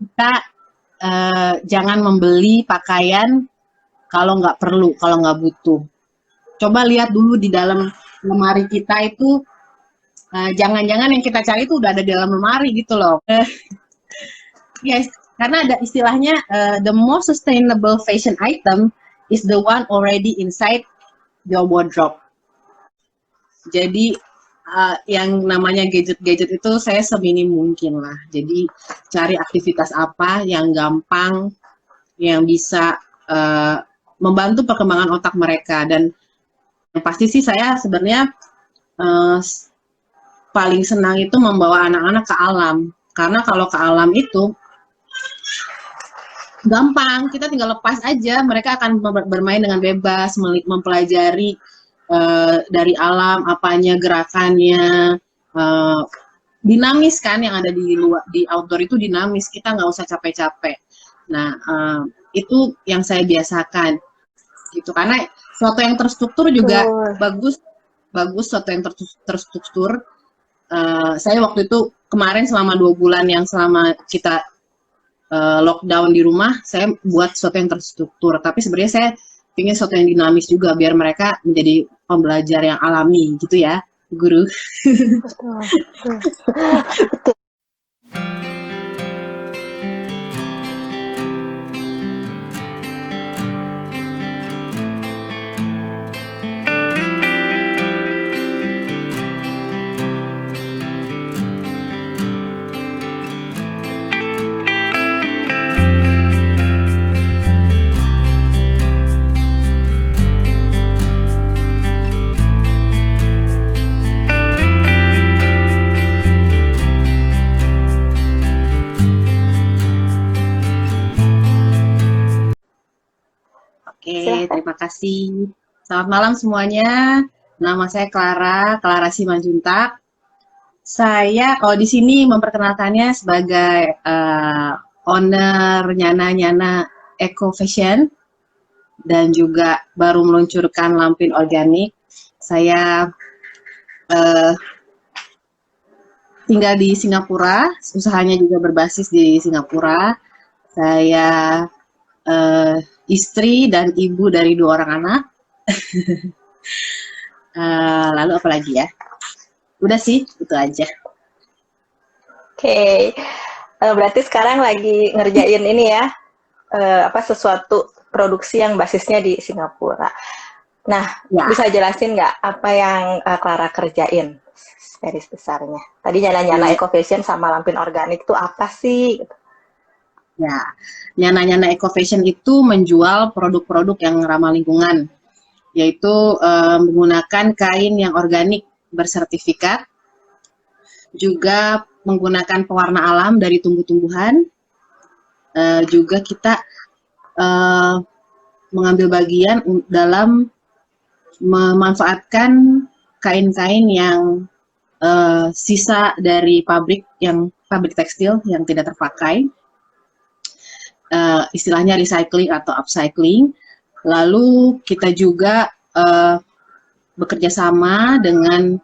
kita jangan membeli pakaian kalau nggak perlu, kalau nggak butuh. Coba lihat dulu di dalam lemari kita itu, jangan-jangan yang kita cari itu udah ada di dalam lemari gitu loh. Yes, karena ada istilahnya, the most sustainable fashion item is the one already inside your wardrobe. Jadi yang namanya gadget-gadget itu saya seminim mungkin lah. Jadi cari aktivitas apa yang gampang, yang bisa membantu perkembangan otak mereka. Dan yang pasti sih saya sebenarnya paling senang itu membawa anak-anak ke alam. Karena kalau ke alam itu gampang, kita tinggal lepas aja, mereka akan bermain dengan bebas, mempelajari dari alam, apanya gerakannya, dinamis kan, yang ada di luar, di outdoor itu dinamis, kita nggak usah capek-capek. Nah, itu yang saya biasakan, gitu. Karena sesuatu yang terstruktur juga bagus, sesuatu yang terstruktur. Saya waktu itu kemarin selama 2 bulan yang selama kita lockdown di rumah, saya buat sesuatu yang terstruktur. Tapi sebenarnya saya ingin sesuatu yang dinamis juga, biar mereka menjadi pembelajar yang alami, gitu ya, guru. Betul. Oke, terima kasih. Selamat malam semuanya. Nama saya Clara Simanjuntak. Saya kalau di sini memperkenalkannya sebagai owner Nyana Eco Fashion dan juga baru meluncurkan Lampin Organik. Saya tinggal di Singapura, usahanya juga berbasis di Singapura. Saya istri dan ibu dari 2 orang anak. Lalu apa lagi ya? Udah sih, itu aja. Oke. Berarti sekarang lagi ngerjain ini ya, sesuatu produksi yang basisnya di Singapura. Nah, ya. Bisa jelasin nggak apa yang Clara kerjain garis besarnya? Tadi Nyana Eco Fashion sama Lampin Organik itu apa sih? Ya, Nyana Eco Fashion itu menjual produk-produk yang ramah lingkungan, yaitu menggunakan kain yang organik bersertifikat, juga menggunakan pewarna alam dari tumbuh-tumbuhan, juga kita mengambil bagian dalam memanfaatkan kain-kain yang sisa dari pabrik tekstil yang tidak terpakai, istilahnya recycling atau upcycling. Lalu kita juga bekerja sama dengan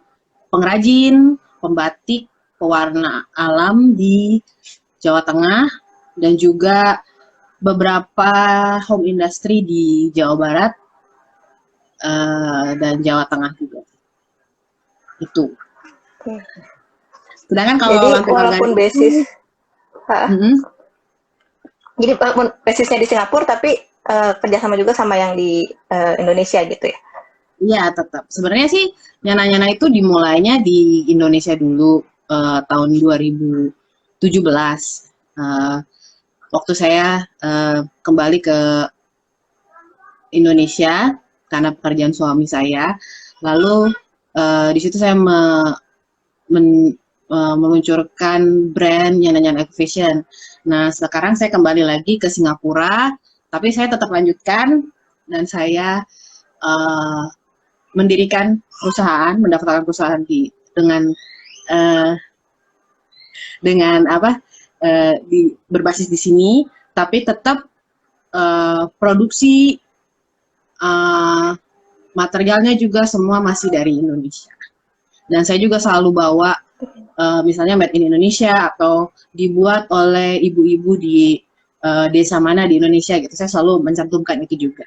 pengrajin, pembatik, pewarna alam di Jawa Tengah, dan juga beberapa home industry di Jawa Barat dan Jawa Tengah juga. Itu. Sedangkan kalau jadi walaupun basis jadi basisnya di Singapura, tapi kerjasama juga sama yang di Indonesia gitu ya? Iya, tetap. Sebenarnya sih Nyana itu dimulainya di Indonesia dulu, tahun 2017. Waktu saya kembali ke Indonesia karena pekerjaan suami saya, lalu di situ saya meluncurkan brand Nyana Eco Fashion. Nah, sekarang saya kembali lagi ke Singapura, tapi saya tetap lanjutkan dan saya mendirikan perusahaan, mendaftarkan perusahaan berbasis di sini, tapi tetap produksi materialnya juga semua masih dari Indonesia. Dan saya juga selalu bawa misalnya made in Indonesia atau dibuat oleh ibu-ibu di desa mana di Indonesia gitu. Saya selalu mencantumkan itu juga.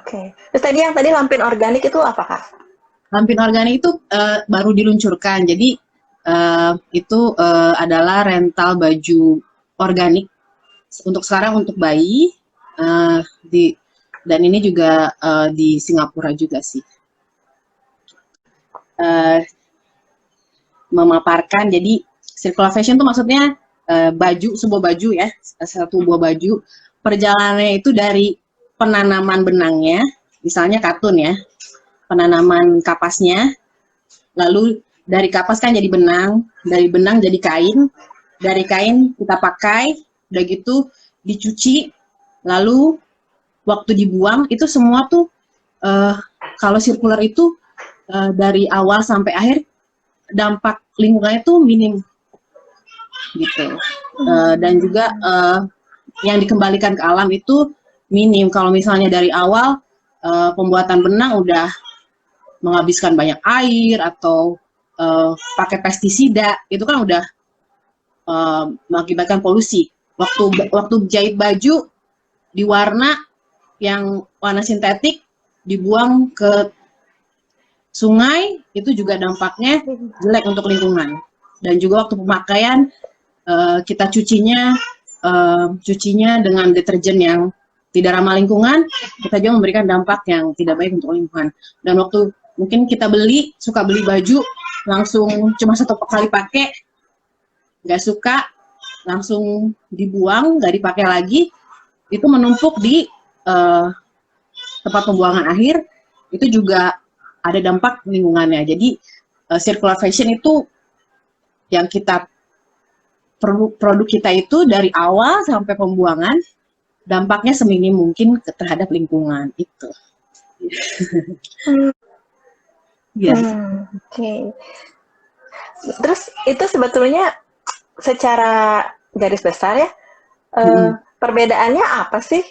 Oke. Terus tadi yang tadi lampin organik itu apa, Kak? Lampin organik itu baru diluncurkan. Jadi itu adalah rental baju organik untuk sekarang untuk bayi dan ini juga di Singapura juga sih. Memaparkan, jadi circular fashion itu maksudnya sebuah baju ya, satu buah baju, perjalanannya itu dari penanaman benangnya, misalnya katun ya, penanaman kapasnya, lalu dari kapas kan jadi benang, dari benang jadi kain, dari kain kita pakai, udah gitu dicuci, lalu waktu dibuang itu semua tuh kalau circular itu dari awal sampai akhir dampak lingkungannya tuh minim gitu. Dan juga yang dikembalikan ke alam itu minim. Kalau misalnya dari awal pembuatan benang udah menghabiskan banyak air atau pakai pestisida, itu kan udah mengakibatkan polusi. Waktu jahit baju diwarna yang warna sintetik dibuang ke sungai, itu juga dampaknya jelek untuk lingkungan. Dan juga waktu pemakaian kita cucinya dengan deterjen yang tidak ramah lingkungan, kita juga memberikan dampak yang tidak baik untuk lingkungan. Dan waktu mungkin kita suka beli baju langsung cuma satu kali pakai, nggak suka, langsung dibuang, nggak dipakai lagi, itu menumpuk di tempat pembuangan akhir, itu juga ada dampak lingkungannya. Jadi circular fashion itu yang produk kita itu dari awal sampai pembuangan dampaknya seminim mungkin terhadap lingkungan itu. Oke. Terus itu sebetulnya secara garis besar ya, perbedaannya apa sih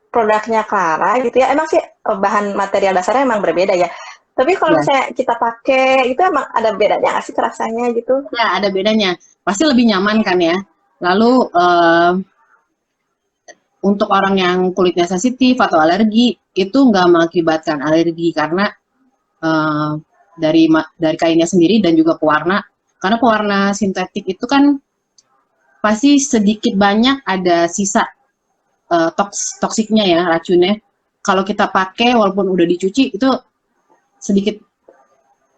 produknya Clara gitu ya? Emang sih bahan material dasarnya emang berbeda ya. Tapi kalau misalnya kita pakai itu emang ada bedanya nggak sih rasanya gitu? Ya, ada bedanya. Pasti lebih nyaman kan ya. Lalu untuk orang yang kulitnya sensitif atau alergi itu nggak mengakibatkan alergi karena dari kainnya sendiri dan juga pewarna. Karena pewarna sintetik itu kan pasti sedikit banyak ada sisa toksiknya ya, racunnya. Kalau kita pakai walaupun udah dicuci itu sedikit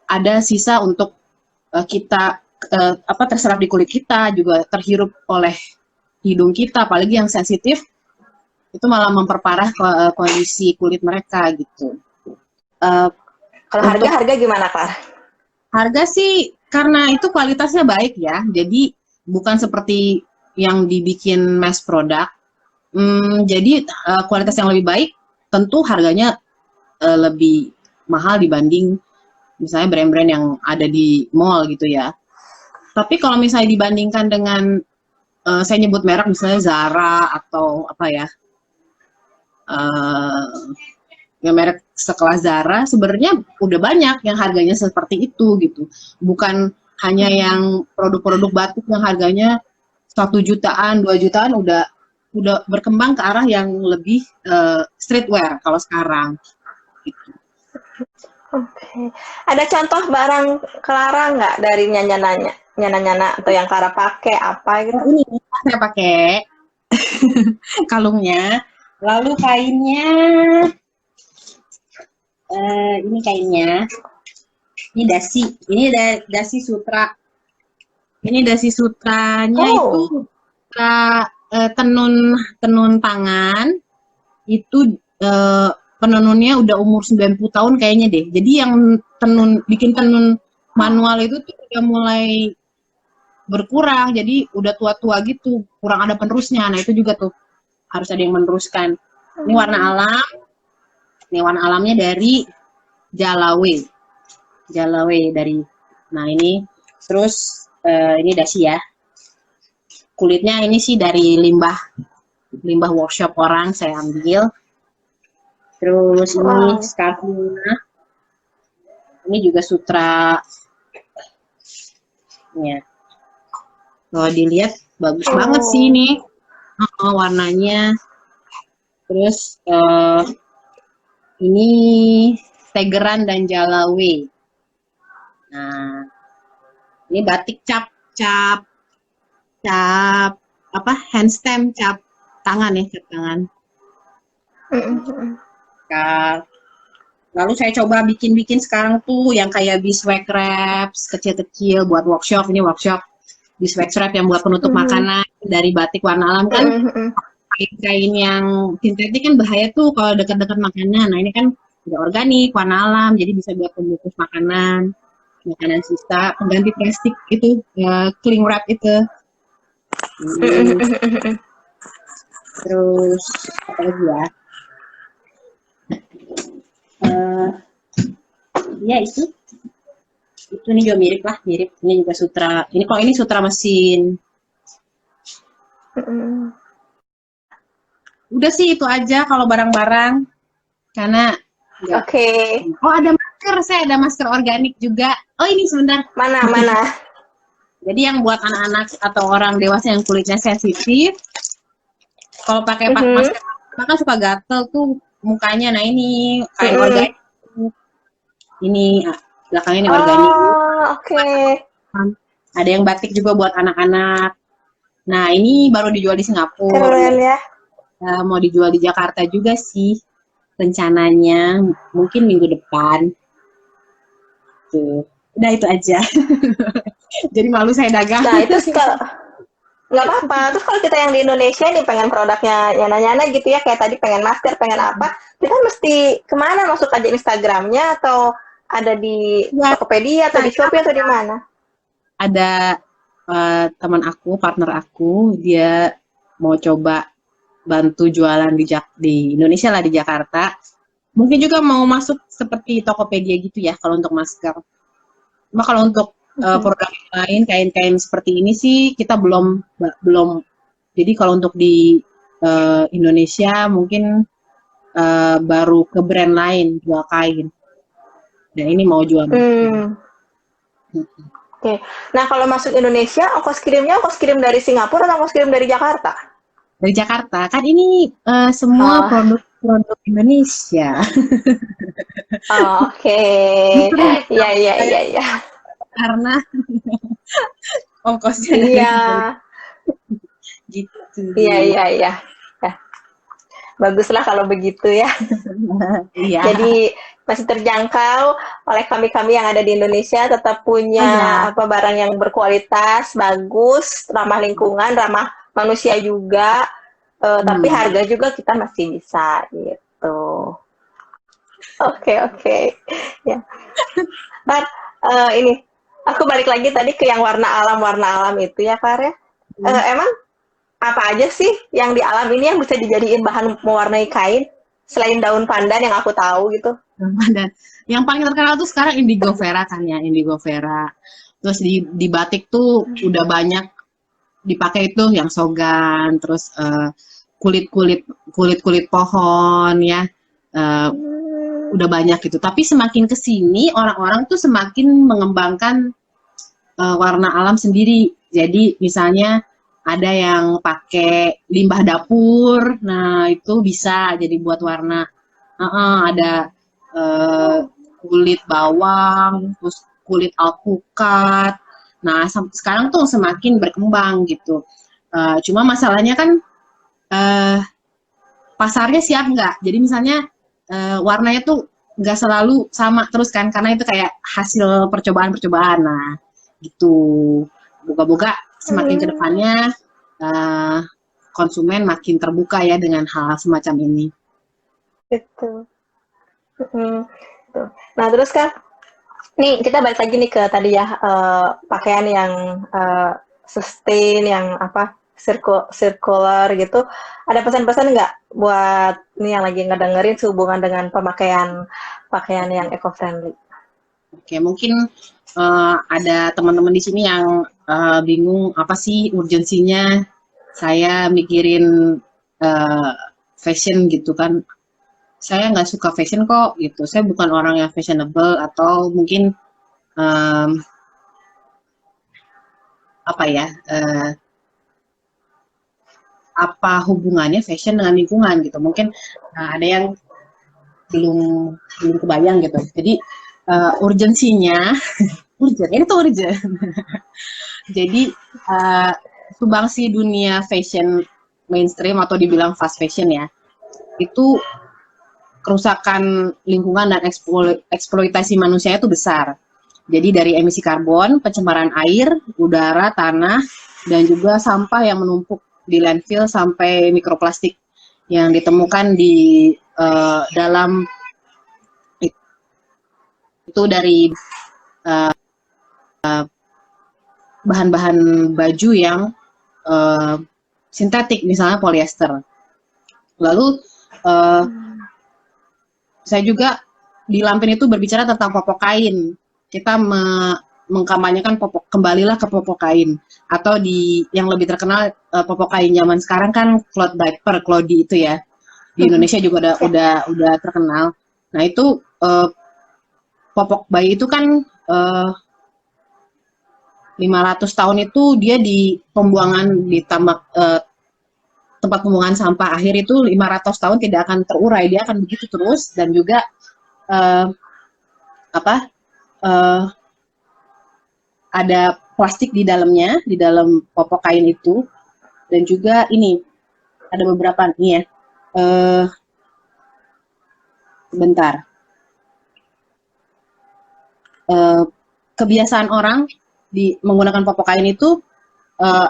ada sisa untuk kita terserap di kulit kita, juga terhirup oleh hidung kita, apalagi yang sensitif itu malah memperparah kondisi kulit mereka gitu. Kalau harga gimana, Kak? Harga sih karena itu kualitasnya baik ya, jadi bukan seperti yang dibikin mass product. Jadi kualitas yang lebih baik tentu harganya lebih mahal dibanding misalnya brand-brand yang ada di mall gitu ya. Tapi kalau misalnya dibandingkan dengan saya nyebut merek misalnya Zara atau apa ya, merek sekelas Zara sebenarnya udah banyak yang harganya seperti itu gitu. Bukan hanya yang produk-produk batik yang harganya 1 jutaan, 2 jutaan udah berkembang ke arah yang lebih streetwear kalau sekarang. Gitu. Oke. Ada contoh barang Clara nggak dari nyana atau yang Clara pakai apa gitu? Ini saya pakai kalungnya, lalu kainnya ini kainnya, ini dasi sutra. Ini dasi sutranya itu tenun tangan itu penenunnya udah umur 90 tahun kayaknya deh. Jadi yang bikin tenun manual itu tuh udah mulai berkurang, jadi udah tua-tua gitu, kurang ada penerusnya. Nah itu juga tuh harus ada yang meneruskan. Ini warna alam. Ini warna alamnya dari Jalawe dari. Nah ini terus ini dasi ya. Kulitnya ini sih dari limbah workshop orang saya ambil. Terus ini scarfnya, ini juga sutra Ya. Kalau dilihat bagus banget sih ini warnanya. Terus ini Tegeran dan Jalawe. Nah, ini batik cap apa hand stamp, cap tangan ya, cap tangan. Lalu saya coba bikin sekarang tuh yang kayak beeswax wraps kecil-kecil buat workshop. Ini workshop beeswax wrap yang buat penutup makanan dari batik warna alam kan. Kain yang sintetik kan bahaya tuh kalau dekat-dekat makanan. Nah ini kan udah organik, warna alam, jadi bisa buat pemutus makanan sisa, pengganti plastik itu, cling wrap itu. Terus apa lagi ya? Ya itu nih juga mirip. Ini juga sutra. Ini kalau ini sutra mesin. Udah sih itu aja kalau barang-barang. Karena Oke. Oh ada masker, saya ada masker organik juga. Oh ini sebentar. Mana? Jadi yang buat anak-anak atau orang dewasa yang kulitnya sensitif, kalau pakai masker maka suka gatel tuh mukanya. Nah ini kain organik. Ini belakangnya ini organik. Oke. Ada yang batik juga buat anak-anak. Nah ini baru dijual di Singapura. Keren ya. Mau dijual di Jakarta juga sih rencananya, mungkin minggu depan. Tuh, udah itu aja. Jadi malu saya dagang. Nah itu kalau nggak apa-apa. Terus kalau kita yang di Indonesia nih pengen produknya yang nyana-nyana gitu ya, kayak tadi pengen masker, pengen apa, kita mesti kemana? Masuk aja Instagramnya atau ada di Tokopedia atau di Shopee atau di mana? Ada teman aku, partner aku, dia mau coba bantu jualan di Indonesia lah, di Jakarta. Mungkin juga mau masuk seperti Tokopedia gitu ya kalau untuk masker. Cuma kalau untuk produk lain, kain-kain seperti ini sih kita belum. Jadi kalau untuk di Indonesia mungkin baru ke brand lain jual kain. Dan ini mau jual. Oke. Nah kalau masuk Indonesia, ongkos kirim dari Singapura atau ongkos kirim dari Jakarta? Dari Jakarta. Kan ini semua produk Indonesia. Oke. Iya. Karena ongkosnya gitu. Iya. Baguslah kalau begitu ya. Iya. Jadi masih terjangkau oleh kami yang ada di Indonesia, tetap punya barang yang berkualitas, bagus, ramah lingkungan, ramah manusia juga, tapi harga juga kita masih bisa gitu. Oke. Ya. But, ini aku balik lagi tadi ke yang warna alam itu ya, Kak ya. Emang apa aja sih yang di alam ini yang bisa dijadiin bahan mewarnai kain selain daun pandan yang aku tahu gitu? Daun pandan. Yang paling terkenal tuh sekarang indigo vera kan ya, indigo vera. Terus di batik tuh udah banyak dipakai itu yang sogan, terus kulit pohon ya. Udah banyak gitu. Tapi semakin kesini orang-orang tuh semakin mengembangkan warna alam sendiri. Jadi misalnya ada yang pakai limbah dapur, nah itu bisa jadi buat warna. Ada kulit bawang, terus kulit alpukat. Nah sekarang tuh semakin berkembang gitu. Cuma masalahnya kan pasarnya siap nggak? Jadi misalnya warnanya tuh nggak selalu sama terus kan, karena itu kayak hasil percobaan. Nah gitu. Moga-moga semakin kedepannya konsumen makin terbuka ya dengan hal semacam ini. Gitu. Nah terus kan, nih kita balik lagi nih ke tadi ya, pakaian yang sustain, yang circular gitu. Ada pesan-pesan nggak buat nih yang lagi ngedengerin sehubungan dengan pemakaian pakaian yang eco-friendly? Oke, mungkin ada teman-teman di sini yang bingung apa sih urgensinya saya mikirin fashion gitu kan. Saya nggak suka fashion kok gitu. Saya bukan orang yang fashionable, atau mungkin apa ya, apa hubungannya fashion dengan lingkungan gitu. Mungkin ada yang belum belum kebayang gitu. Jadi urgensinya urgent, ini tuh urgent. Jadi sumbangsi dunia fashion mainstream atau dibilang fast fashion ya, itu kerusakan lingkungan dan eksploitasi manusia itu besar. Jadi dari emisi karbon, pencemaran air, udara, tanah, dan juga sampah yang menumpuk di landfill sampai mikroplastik yang ditemukan di dalam itu dari bahan-bahan baju yang sintetik, misalnya polyester. Lalu saya juga di Lampin itu berbicara tentang popok kain. Kita mengkampanyekan popok, kembalilah ke popok kain, atau di yang lebih terkenal popok kain zaman sekarang kan cloth diaper, Clody itu ya. Di Indonesia juga udah terkenal. Nah, itu popok bayi itu kan 500 tahun itu dia di pembuangan di tambak tempat pembuangan sampah akhir itu 500 tahun tidak akan terurai, dia akan begitu terus. Dan juga ada plastik di dalamnya, di dalam popok kain itu. Dan juga ini ada beberapa nih ya, sebentar, kebiasaan orang di menggunakan popok kain itu,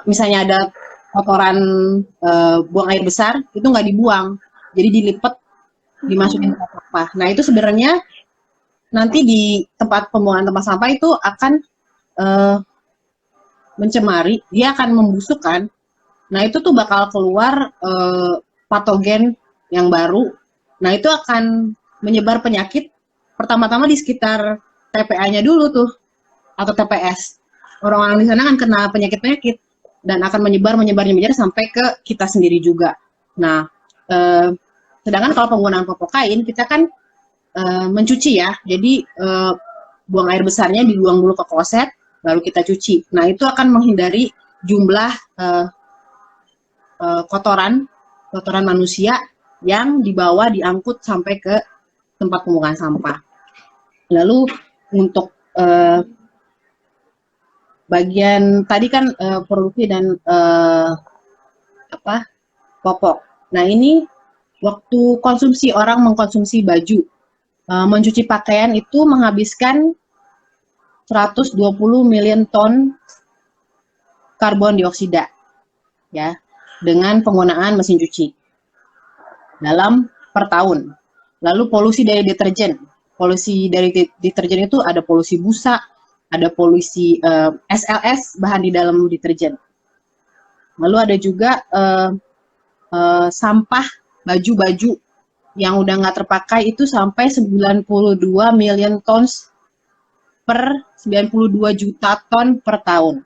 misalnya ada kotoran buang air besar, itu nggak dibuang, jadi dilipat, dimasukin ke sampah. Nah, itu sebenarnya nanti di tempat pembuangan tempat sampah itu akan mencemari, dia akan membusukkan. Nah, itu tuh bakal keluar patogen yang baru. Nah, itu akan menyebar penyakit pertama-tama di sekitar TPA-nya dulu tuh, atau TPS. Orang-orang di sana akan kena penyakit-penyakit dan akan menyebar sampai ke kita sendiri juga. Nah, sedangkan kalau penggunaan popok kain, kita kan mencuci ya. Jadi buang air besarnya dibuang dulu ke kloset, baru kita cuci. Nah, itu akan menghindari jumlah kotoran manusia yang dibawa, diangkut sampai ke tempat pembuangan sampah. Lalu untuk bagian tadi kan produksi dan popok. Nah, ini waktu konsumsi, orang mengkonsumsi baju, mencuci pakaian itu menghabiskan 120 million ton karbon dioksida ya, dengan penggunaan mesin cuci dalam per tahun. Lalu polusi dari deterjen. Polusi dari deterjen itu ada polusi busa, ada polusi SLS, bahan di dalam deterjen. Lalu ada juga sampah baju-baju yang udah nggak terpakai itu sampai 92 million tons per 92 juta ton per tahun.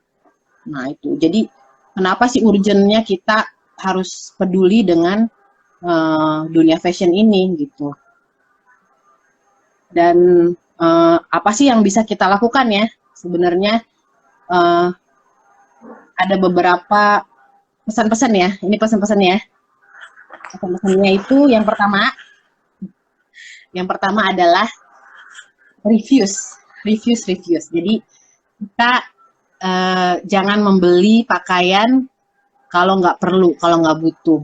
Nah, itu. Jadi kenapa sih urgennya kita harus peduli dengan dunia fashion ini gitu. Dan apa sih yang bisa kita lakukan ya? Sebenarnya ada beberapa pesan-pesan ya. Ini pesan-pesannya. Pesan-pesannya itu yang pertama adalah refuse. Jadi kita jangan membeli pakaian kalau nggak perlu, kalau nggak butuh.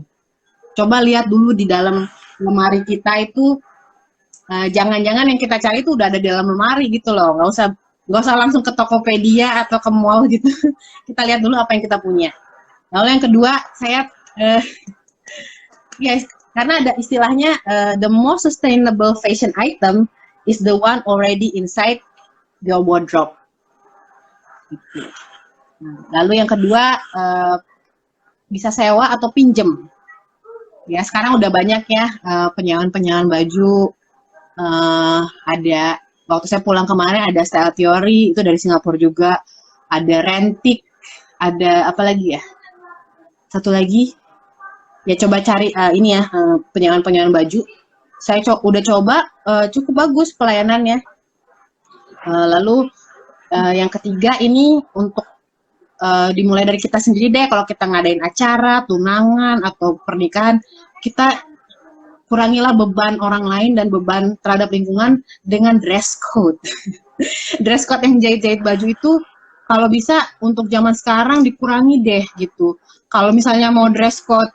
Coba lihat dulu di dalam lemari kita itu, jangan-jangan yang kita cari itu udah ada di dalam lemari gitu loh. Nggak usah langsung ke Tokopedia atau ke mall gitu. Kita lihat dulu apa yang kita punya. Lalu yang kedua, saya ya, karena ada istilahnya the most sustainable fashion item is the one already inside your wardrobe. Gitu. Lalu yang kedua, bisa sewa atau pinjem. Ya, sekarang udah banyak ya penyewaan baju. Ada, waktu saya pulang kemarin ada Style Theory, itu dari Singapura juga. Ada Rentik, ada apa lagi ya? Satu lagi, ya coba cari ini ya, penyewaan baju. Saya udah coba, cukup bagus pelayanannya. Lalu yang ketiga ini untuk dimulai dari kita sendiri deh. Kalau kita ngadain acara, tunangan, atau pernikahan, kita kurangilah beban orang lain dan beban terhadap lingkungan dengan dress code. Dress code yang jahit-jahit baju itu, kalau bisa untuk zaman sekarang dikurangi deh gitu. Kalau misalnya mau dress code,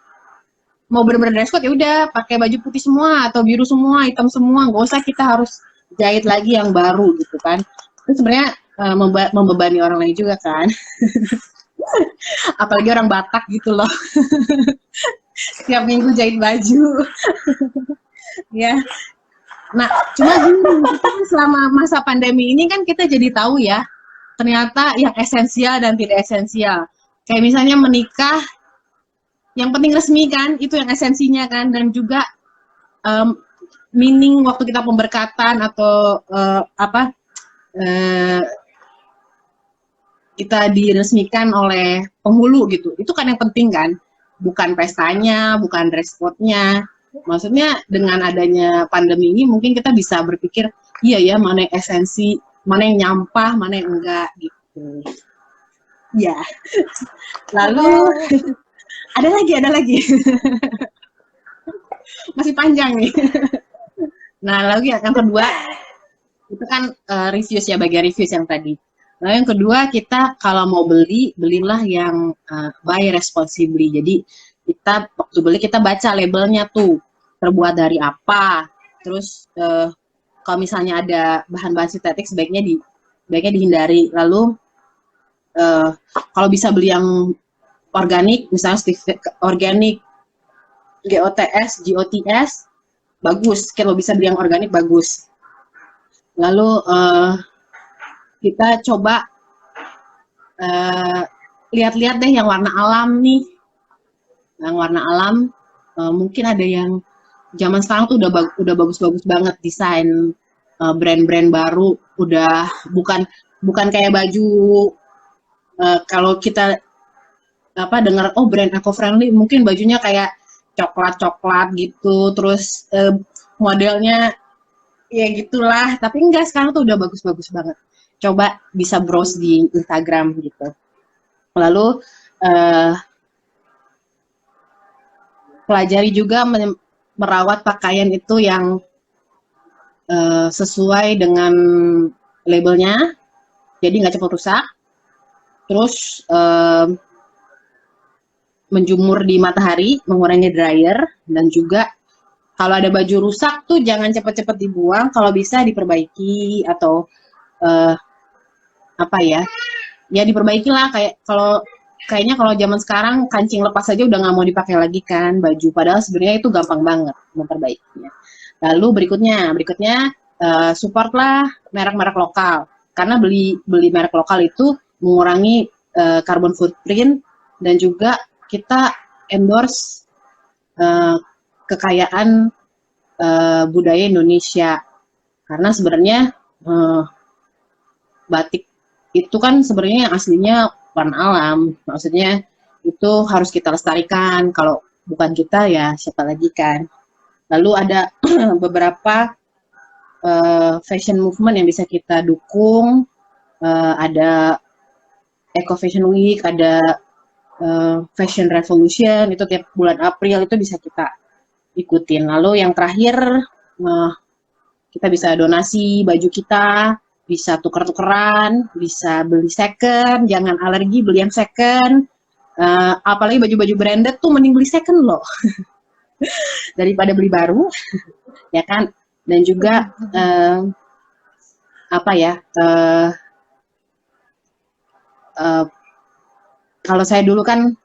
mau bener-bener dress code, ya udah pakai baju putih semua atau biru semua, hitam semua, nggak usah kita harus jahit lagi yang baru gitu kan. Itu sebenarnya membebani orang lain juga kan. Apalagi orang Batak gitu loh. Setiap minggu jahit baju. Ya. Nah, cuma gini, selama masa pandemi ini kan kita jadi tahu ya, ternyata yang esensial dan tidak esensial. Kayak misalnya menikah, yang penting resmi kan, itu yang esensinya kan, dan juga meaning waktu kita pemberkatan atau kita diresmikan oleh penghulu gitu. Itu kan yang penting kan, bukan pestanya, bukan dress code-nya. Maksudnya dengan adanya pandemi ini mungkin kita bisa berpikir, iya ya, mana yang esensi, mana yang nyampah, mana yang enggak gitu. Ya. Lalu ada lagi. Masih panjang nih. Nah, lalu yang kedua itu kan reviews ya, bagian reviews yang tadi. Lalu yang kedua, kita kalau mau belilah yang buy responsibly. Jadi kita waktu beli kita baca labelnya tuh, terbuat dari apa. Terus kalau misalnya ada bahan-bahan sintetik sebaiknya dihindari. Lalu kalau bisa beli yang organik, misalnya organik, GOTS, bagus. Kalau bisa beli yang organik bagus. Lalu kita coba lihat-lihat deh yang warna alam nih. Yang warna alam mungkin ada yang zaman sekarang tuh udah bagus-bagus banget desain brand-brand baru, udah bukan kayak baju kalau kita dengar brand eco-friendly, mungkin bajunya kayak coklat-coklat gitu, terus modelnya ya gitulah, tapi enggak, sekarang tuh udah bagus-bagus banget. Coba bisa browse di Instagram gitu. Lalu pelajari juga merawat pakaian itu yang sesuai dengan labelnya, jadi nggak cepat rusak. Terus menjemur di matahari, mengurangi dryer, dan juga kalau ada baju rusak tuh jangan cepat-cepat dibuang, kalau bisa diperbaiki atau diperbaiki lah. Kayaknya kalau zaman sekarang kancing lepas aja udah nggak mau dipakai lagi kan baju, padahal sebenarnya itu gampang banget memperbaikinya. Lalu berikutnya supportlah merek-merek lokal, karena beli merek lokal itu mengurangi carbon footprint, dan juga kita endorse kekayaan budaya Indonesia, karena sebenarnya batik itu kan sebenarnya aslinya warna alam, maksudnya itu harus kita lestarikan, kalau bukan kita ya siapa lagi kan. Lalu ada beberapa fashion movement yang bisa kita dukung, ada Eco Fashion Week, ada Fashion Revolution, itu tiap bulan April itu bisa kita ikutin. Lalu yang terakhir, kita bisa donasi baju kita, bisa tuker-tukeran, bisa beli second, jangan alergi beli yang second, apalagi baju-baju branded tuh mending beli second loh, daripada beli baru, ya kan. Dan juga kalau saya dulu kan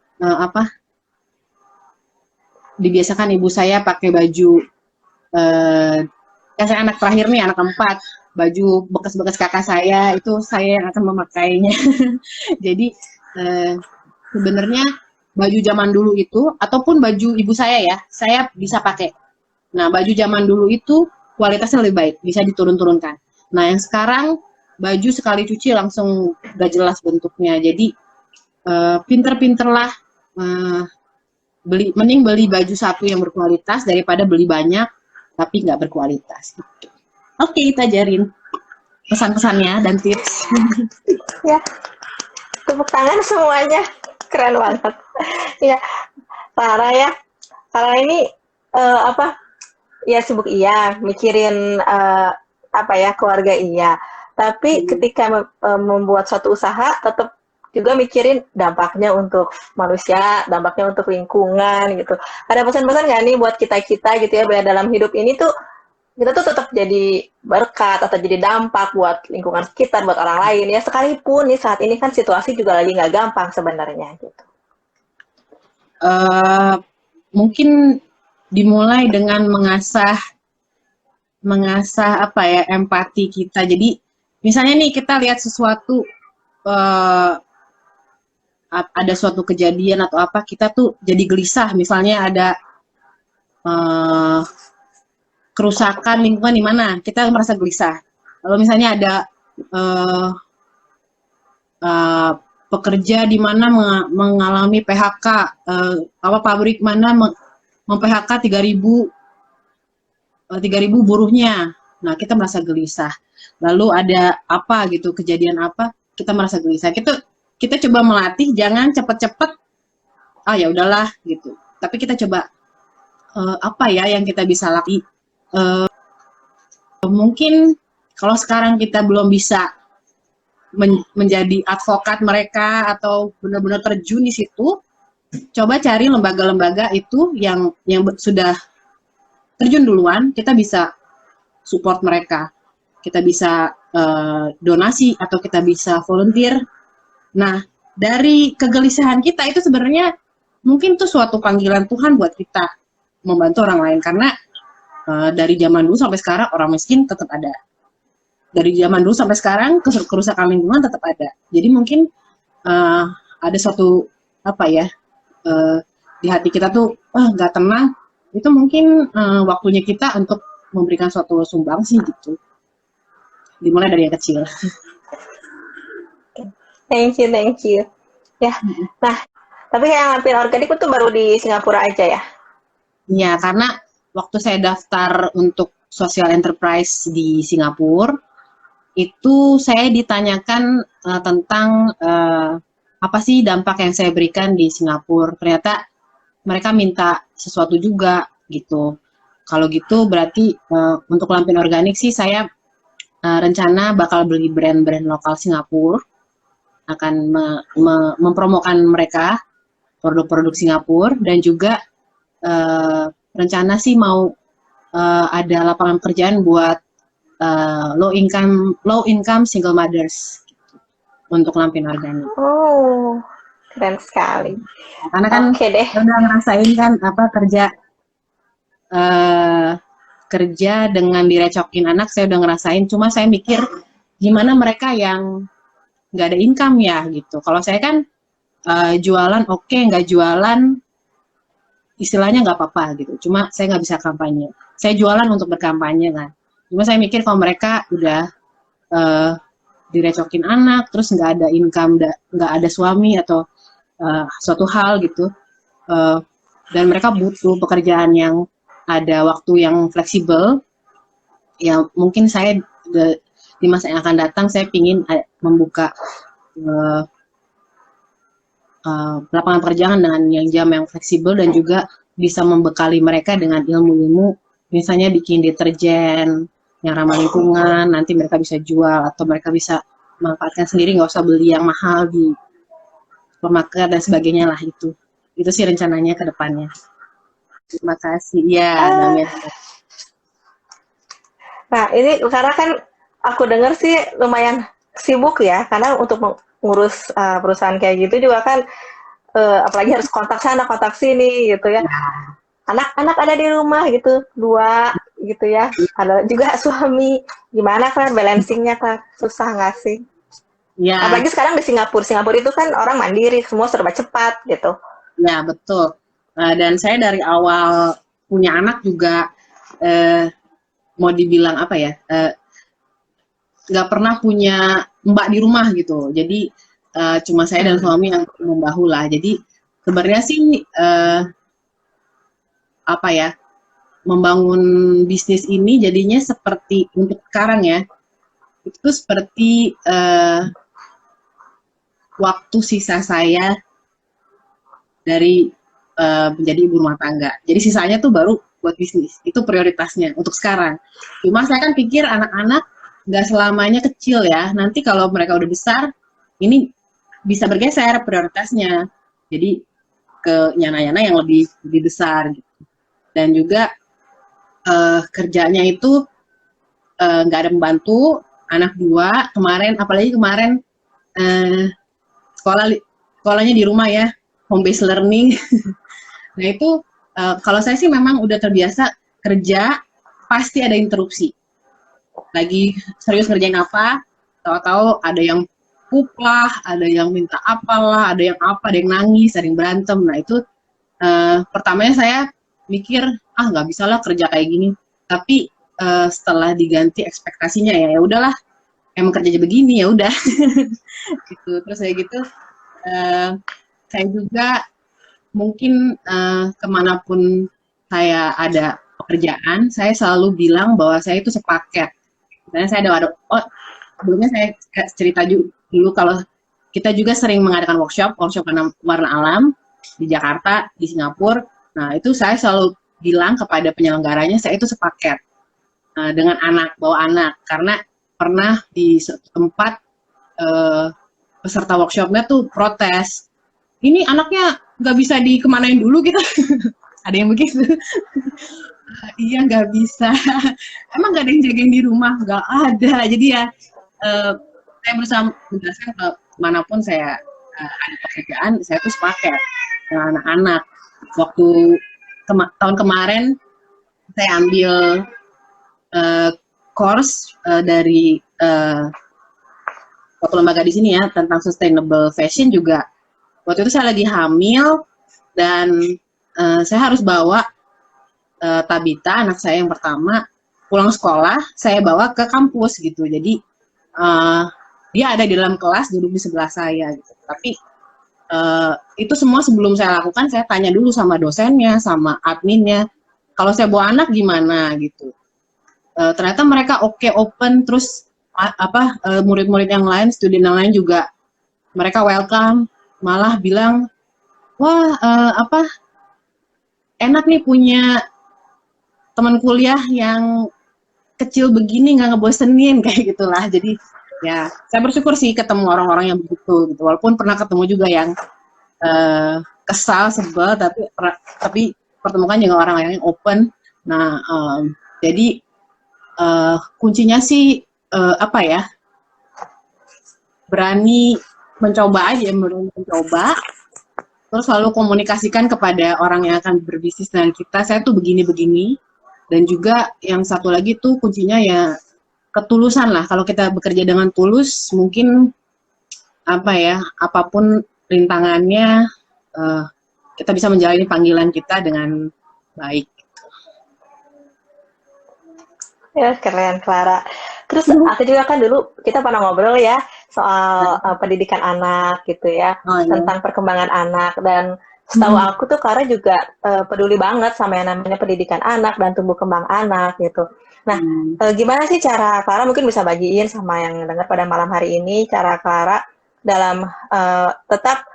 dibiasakan ibu saya pakai baju, saya anak terakhir nih, anak keempat, baju bekas-bekas kakak saya itu saya yang akan memakainya. Jadi sebenarnya baju zaman dulu itu, ataupun baju ibu saya ya, saya bisa pakai. Nah, baju zaman dulu itu kualitasnya lebih baik, bisa diturun-turunkan. Nah, yang sekarang baju sekali cuci langsung gak jelas bentuknya. Jadi pinter-pinterlah, mending beli baju satu yang berkualitas daripada beli banyak tapi nggak berkualitas. Oke, kita ajarin pesan-pesannya dan tips. Ya, itu tepuk tangan semuanya, keren banget. Ya, Clara ya, Clara ini apa? Ya sibuk iya, mikirin apa ya keluarga iya. Tapi ketika membuat suatu usaha, tetap juga mikirin dampaknya untuk manusia, dampaknya untuk lingkungan gitu. Ada pesan-pesan nggak nih buat kita-kita gitu ya, biar dalam hidup ini tuh kita tuh tetap jadi berkat atau jadi dampak buat lingkungan sekitar, buat orang lain ya. Sekalipun nih saat ini kan situasi juga lagi nggak gampang sebenarnya gitu. Mungkin dimulai dengan mengasah apa ya, empati kita. Jadi misalnya nih kita lihat sesuatu, ada suatu kejadian atau apa, kita tuh jadi gelisah. Misalnya ada kerusakan lingkungan di mana, kita merasa gelisah. Kalau misalnya ada pekerja di mana mengalami PHK, pabrik mana mem-PHK 3.000 buruhnya. Nah, kita merasa gelisah. Lalu ada apa gitu, kejadian apa, kita merasa gelisah. Kita coba melatih jangan cepet-cepet, ya udahlah gitu. Tapi kita coba apa ya yang kita bisa lakukan. Mungkin kalau sekarang kita belum bisa menjadi advokat mereka atau benar-benar terjun di situ, coba cari lembaga-lembaga itu yang sudah terjun duluan, kita bisa support mereka, kita bisa donasi atau kita bisa volunteer. Nah, dari kegelisahan kita itu sebenarnya mungkin tuh suatu panggilan Tuhan buat kita membantu orang lain, karena dari zaman dulu sampai sekarang orang miskin tetap ada. Dari zaman dulu sampai sekarang kerusakan lingkungan tetap ada. Jadi mungkin ada suatu apa ya, di hati kita tuh nggak tenang. Itu mungkin waktunya kita untuk memberikan suatu sumbangsi gitu. Dimulai dari yang kecil. Thank you. Ya, nah, tapi yang Lampin Organik itu baru di Singapura aja ya? Iya, karena waktu saya daftar untuk social enterprise di Singapura, itu saya ditanyakan tentang apa sih dampak yang saya berikan di Singapura. Ternyata mereka minta sesuatu juga gitu. Kalau gitu berarti untuk Lampin Organik sih saya rencana bakal beli brand-brand lokal Singapura, akan mempromokan mereka produk-produk Singapura, dan juga rencana sih mau ada lapangan pekerjaan buat low income single mothers gitu, untuk Lampin Organik. Oh, keren sekali. Karena kan udah ngerasain kan apa kerja dengan direcokin anak, saya udah ngerasain. Cuma saya mikir gimana mereka yang nggak ada income ya gitu. Kalau saya kan jualan oke, nggak jualan istilahnya nggak apa-apa gitu. Cuma saya nggak bisa kampanye. Saya jualan untuk berkampanye kan. Cuma saya mikir kalau mereka udah direcokin anak, terus nggak ada income, nggak ada suami atau suatu hal gitu, dan mereka butuh pekerjaan yang ada waktu yang fleksibel, ya mungkin saya di masa yang akan datang saya ingin membuka lapangan pekerjaan dengan jam yang fleksibel, dan juga bisa membekali mereka dengan ilmu-ilmu, misalnya bikin deterjen yang ramah lingkungan, nanti mereka bisa jual atau mereka bisa manfaatkan sendiri, nggak usah beli yang mahal di supermarket dan sebagainya lah. Itu sih rencananya ke depannya. Terima kasih ya. Nah ini karena kan aku dengar sih lumayan sibuk ya, karena untuk mengurus perusahaan kayak gitu juga kan apalagi harus kontak sana kontak sini gitu ya. Anak-anak ada di rumah gitu 2 gitu ya, ada juga suami. Gimana kan balancingnya kan, susah nggak sih? Ya. Apalagi sekarang di Singapura itu kan orang mandiri, semua serba cepat gitu. Ya betul. Dan saya dari awal punya anak juga mau dibilang apa ya, nggak pernah punya mbak di rumah gitu. Jadi cuma saya dan suami yang membahu lah. Jadi sebenarnya sih apa ya, membangun bisnis ini jadinya seperti untuk sekarang ya, itu seperti waktu sisa saya dari menjadi ibu rumah tangga. Jadi sisanya tuh baru buat bisnis. Itu prioritasnya untuk sekarang. Cuma saya kan pikir anak-anak nggak selamanya kecil ya. Nanti kalau mereka udah besar, ini bisa bergeser prioritasnya. Jadi ke nyana-nyana yang lebih besar gitu. Dan juga kerjanya itu nggak ada pembantu, anak 2, apalagi kemarin sekolahnya di rumah ya, home based learning. Nah itu kalau saya sih memang udah terbiasa kerja, pasti ada interupsi. Lagi serius ngerjain apa, tahu-tahu ada yang pup lah, ada yang minta apalah, ada yang apa, ada yang nangis, ada yang berantem. Nah itu pertamanya saya mikir, nggak bisa lah kerja kayak gini. Tapi setelah diganti ekspektasinya ya udahlah, emang kerja begini ya udah. Gitu. Terus saya gitu, saya juga mungkin kemanapun saya ada pekerjaan, saya selalu bilang bahwa saya itu sepaket. Misalnya saya ada, sebelumnya saya cerita dulu kalau kita juga sering mengadakan workshop warna alam di Jakarta, di Singapura. Nah itu saya selalu bilang kepada penyelenggaranya, saya itu sepaket dengan bawa anak, karena pernah di tempat peserta workshopnya tuh protes, ini anaknya nggak bisa dikemanain dulu gitu. Ada yang begitu. Iya nggak bisa. Emang nggak ada yang jagain di rumah? Nggak ada. Jadi ya saya berusaha menjelaskan ke manapun saya ada pekerjaan, saya tuh sepaket dengan anak-anak. Waktu tahun kemarin saya ambil course dari suatu lembaga di sini ya tentang sustainable fashion juga. Waktu itu saya lagi hamil dan saya harus bawa Tabita, anak saya yang pertama, pulang sekolah, saya bawa ke kampus gitu. Jadi dia ada di dalam kelas, duduk di sebelah saya gitu. Tapi itu semua sebelum saya lakukan, saya tanya dulu sama dosennya, sama adminnya, kalau saya bawa anak gimana gitu. Ternyata mereka open, terus murid-murid yang lain, student yang lain juga mereka welcome, malah bilang, wah enak nih punya teman kuliah yang kecil begini, nggak ngebosenin kayak gitulah. Jadi ya saya bersyukur sih ketemu orang-orang yang begitu gitu. Walaupun pernah ketemu juga yang kesal, sebel, tapi pertemukan juga orang yang open. Nah jadi kuncinya sih berani mencoba aja, terus selalu komunikasikan kepada orang yang akan berbisnis dengan kita, saya tuh begini-begini. Dan juga yang satu lagi tuh kuncinya ya ketulusan lah. Kalau kita bekerja dengan tulus, mungkin apapun rintangannya, kita bisa menjalani panggilan kita dengan baik. Ya, keren Clara. Terus aku juga kan dulu kita pernah ngobrol ya soal pendidikan anak gitu ya, tentang perkembangan anak, dan setahu aku tuh Clara juga peduli banget sama yang namanya pendidikan anak dan tumbuh kembang anak gitu. Nah, gimana sih cara Clara, mungkin bisa bagiin sama yang dengar pada malam hari ini, cara Clara dalam tetap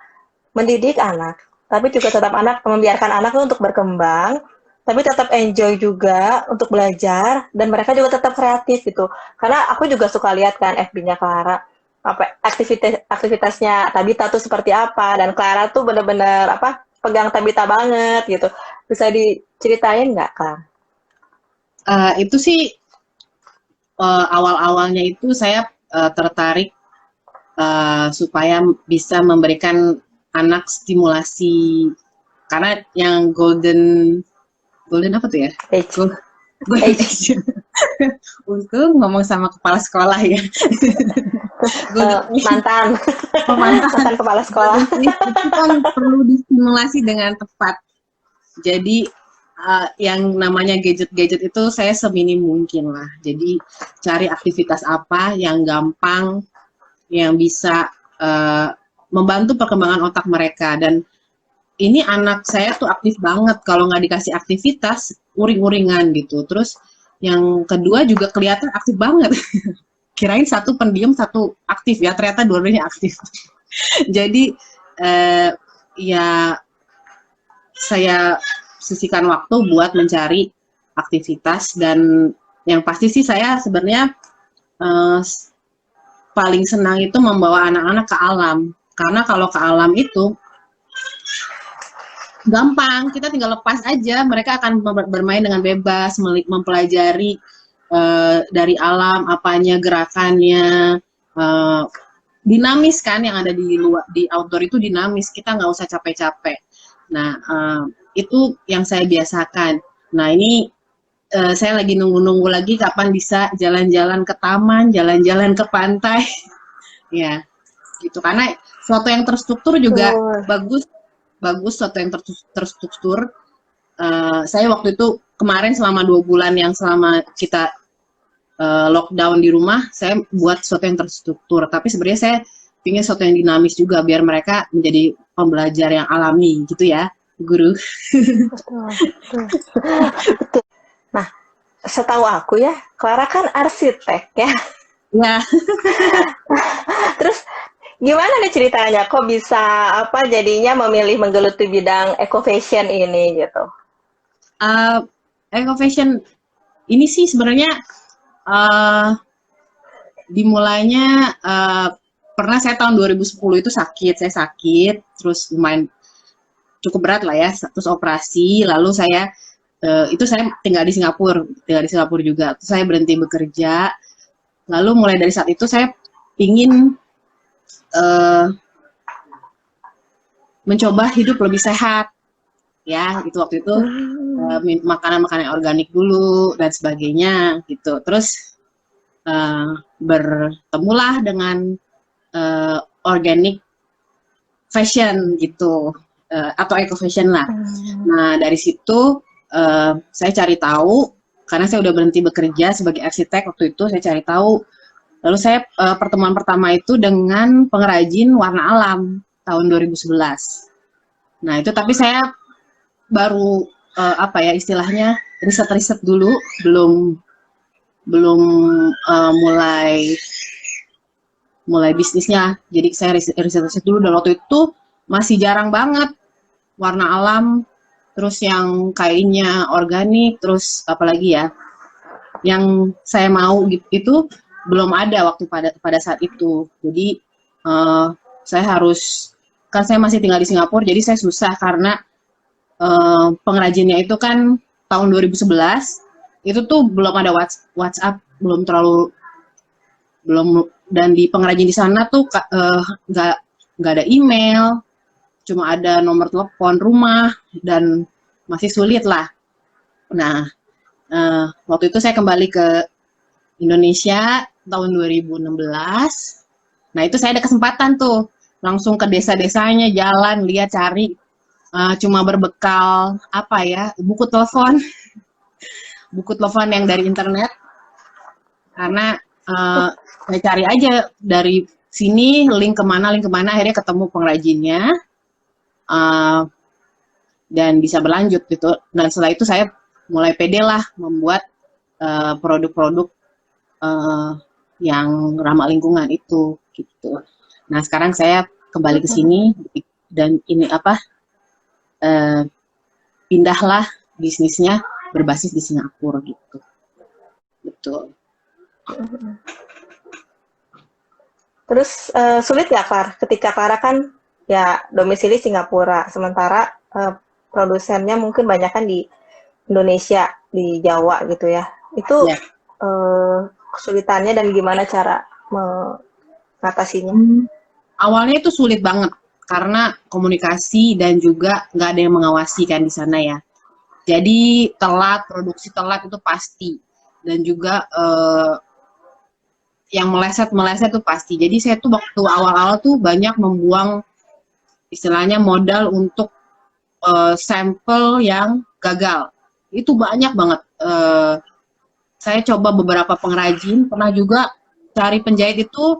mendidik anak, tapi juga tetap membiarkan anak tuh untuk berkembang, tapi tetap enjoy juga untuk belajar, dan mereka juga tetap kreatif gitu. Karena aku juga suka lihat kan FB-nya Clara, aktivitasnya Tabita tuh seperti apa, dan Clara tuh bener-bener pegang Tabita banget gitu. Bisa diceritain nggak, Kak? Itu sih awal-awalnya itu saya tertarik supaya bisa memberikan anak stimulasi, karena yang golden apa tuh ya? Golden age. Untuk ngomong sama kepala sekolah ya. Mantan kepala sekolah. Itu perlu distimulasi dengan tepat. Jadi yang namanya gadget itu saya seminim mungkin lah. Jadi cari aktivitas apa yang gampang, yang bisa membantu perkembangan otak mereka. Dan ini anak saya tuh aktif banget, kalau nggak dikasih aktivitas, uring-uringan gitu. Terus yang kedua juga kelihatan aktif banget. Kirain satu pendiam, satu aktif ya, ternyata dua-duanya aktif. Jadi ya saya sisihkan waktu buat mencari aktivitas, dan yang pasti sih saya sebenarnya paling senang itu membawa anak-anak ke alam, karena kalau ke alam itu gampang, kita tinggal lepas aja, mereka akan bermain dengan bebas, mempelajari dari alam, apanya gerakannya, dinamis kan, yang ada di luar, di outdoor itu dinamis, kita nggak usah capek-capek. Nah, itu yang saya biasakan. Nah, ini saya lagi nunggu-nunggu lagi kapan bisa jalan-jalan ke taman, jalan-jalan ke pantai, ya, gitu. Karena sesuatu yang terstruktur juga bagus, sesuatu yang terstruktur. Saya waktu itu kemarin selama 2 bulan yang selama kita lockdown di rumah, saya buat sesuatu yang terstruktur. Tapi sebenarnya saya ingin sesuatu yang dinamis juga, biar mereka menjadi pembelajar yang alami, gitu ya, guru. Betul. Nah, setahu aku ya, Clara kan arsitek ya. Ya. Terus gimana nih ceritanya? Kok bisa jadinya memilih menggeluti bidang eco fashion ini gitu? Eco fashion ini sih sebenarnya dimulainya pernah saya tahun 2010 itu saya sakit, terus lumayan cukup berat lah ya, terus operasi, lalu saya itu saya tinggal di Singapura juga, terus saya berhenti bekerja, lalu mulai dari saat itu saya ingin mencoba hidup lebih sehat, ya, gitu. Waktu itu makanan-makanan organik dulu dan sebagainya, gitu. Terus bertemulah dengan organic fashion gitu, atau eco fashion lah. Nah, dari situ saya cari tahu, karena saya udah berhenti bekerja sebagai arsitek waktu itu, saya cari tahu. Lalu saya pertemuan pertama itu dengan pengrajin warna alam tahun 2011. Nah, itu tapi saya baru istilahnya riset dulu, belum mulai bisnisnya. Jadi saya riset dulu, dan waktu itu masih jarang banget warna alam, terus yang kainnya organik, terus apalagi ya, yang saya mau itu belum ada waktu pada saat itu. Jadi saya harus, kan saya masih tinggal di Singapura, jadi saya susah karena pengrajinnya itu kan tahun 2011 itu tuh belum ada WhatsApp, dan di pengrajin di sana tuh nggak ada email, cuma ada nomor telepon rumah, dan masih sulit lah. Nah, waktu itu saya kembali ke Indonesia tahun 2016. Nah, itu saya ada kesempatan tuh langsung ke desa-desanya, jalan, lihat, cari, cuma berbekal buku telepon yang dari internet, karena saya cari aja dari sini link kemana, akhirnya ketemu pengrajinnya, dan bisa berlanjut gitu. Dan setelah itu saya mulai pede lah membuat produk-produk yang ramah lingkungan itu gitu. Nah, sekarang saya kembali ke sini, dan ini pindahlah bisnisnya berbasis di Singapura gitu. Betul. Terus sulit nggak, Clara? Ketika Clara kan ya domisili Singapura, sementara produsennya mungkin banyak kan di Indonesia, di Jawa gitu ya. Itu kesulitannya dan gimana cara mengatasinya? Awalnya itu sulit banget, karena komunikasi dan juga nggak ada yang mengawasi kan di sana ya. Jadi produksi telat itu pasti, dan juga yang meleset itu pasti. Jadi saya tuh waktu awal-awal tuh banyak membuang istilahnya modal untuk sampel yang gagal. Itu banyak banget. Saya coba beberapa pengrajin, pernah juga cari penjahit itu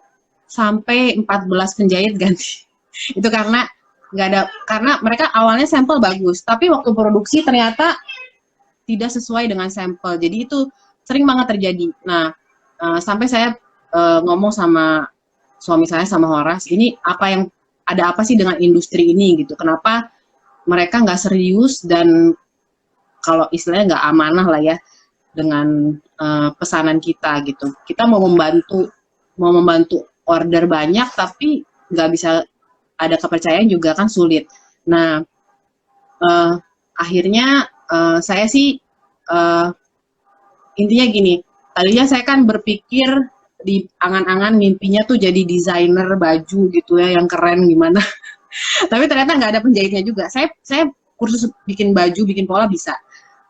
sampai 14 penjahit ganti. Itu karena karena mereka awalnya sampel bagus, tapi waktu produksi ternyata tidak sesuai dengan sampel. Jadi itu sering banget terjadi. Nah, sampai saya ngomong sama suami saya, sama Horas, ini apa yang ada apa sih dengan industri ini gitu, kenapa mereka nggak serius dan kalau istilahnya nggak amanah lah ya dengan pesanan kita gitu. Kita mau membantu order banyak tapi nggak bisa ada kepercayaan juga kan sulit. Nah, akhirnya saya sih intinya gini, tadinya saya kan berpikir di angan-angan mimpinya tuh jadi desainer baju gitu ya yang keren gimana. Tapi ternyata nggak ada penjahitnya juga. Saya kursus bikin baju, bikin pola bisa.